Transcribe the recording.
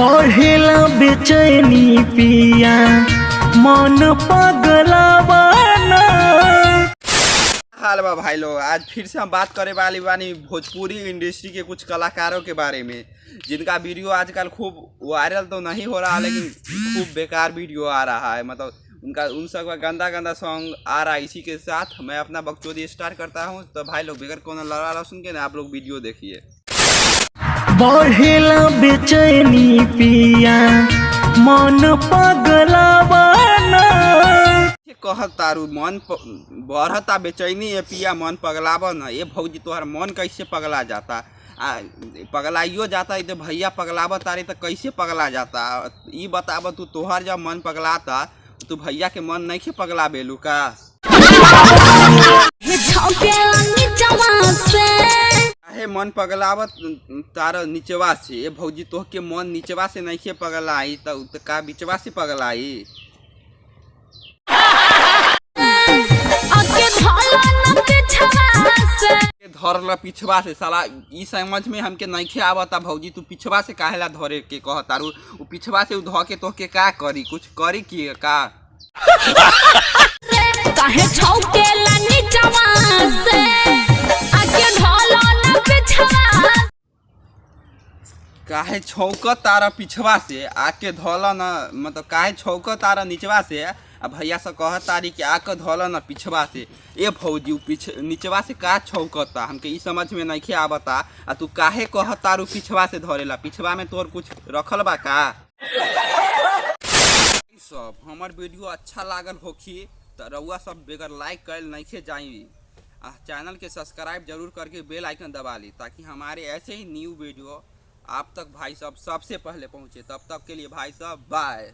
बढ़ेला बेचैनी पिया मन पगलावाना। हाल बा भाई लोग, आज फिर से हम बात करे वाली बानी भोजपुरी इंडस्ट्री के कुछ कलाकारों के बारे में, जिनका वीडियो आजकल खूब वायरल तो नहीं हो रहा लेकिन खूब बेकार वीडियो आ रहा है। मतलब उन सब का गंदा गंदा सॉन्ग आ रहा है। इसी के साथ मैं अपना बकचोदी स्टार्ट करता हूँ। तो भाई लोग बगैर कोनो लड़ा सुन के ना आप लोग वीडियो देखिए। बढ़ेला बेचैनी पिया मन पगलावाना। कहत तारू मन बढ़ता बेचैनी है पिया मन पगलावा न। ये भौजी तोहर मन कैसे पगला जाता? पगलाइयो जाता है तो भैया पगलावा तारे तो कैसे पगला जाता? ये बताब तू, तोहर जब मन पगलाता तो भैया के मन नहीं के पगला बेलू का? काहे मन पगलावत तारा निचवा से? ये भौजी तोह के मन निचवा से नहीं के पगलाई तो का बिचवा से पगलाई? धरला पिछवा से साला, ई समझ में हमके नहीं आवता भौजी तू पिछवा से काहेला धरे के कह तारू? वो पिछवा से ध के तोह के का करी? कुछ करी की का? काहे छौकेला निचवा से आके ढोलो न पिछवा? काहे छौक तारा पिछवा से आके धोल न? मतलब काहे छौक तारा निचवा से आ भैया से कह तारी कि आके धोल न पिछवा से? ए भौजी निचवा से का छौकता हमके ई समझ में नहीं आवता। आ तू काहे कह तारू पिछवा से धरेला? पिछवा में तोर कुछ रखल बा का? सब हमार वीडियो अच्छा लागल होखी तो रउआ सब बेगर लाइक कर नहीं जाई। चैनल के सब्सक्राइब जरूर करके बेल आइकन दबा ली ताकि हमारे ऐसे ही न्यू वीडियो आप तक भाई साहब सबसे पहले पहुँचे। तब तक के लिए भाई साहब बाय।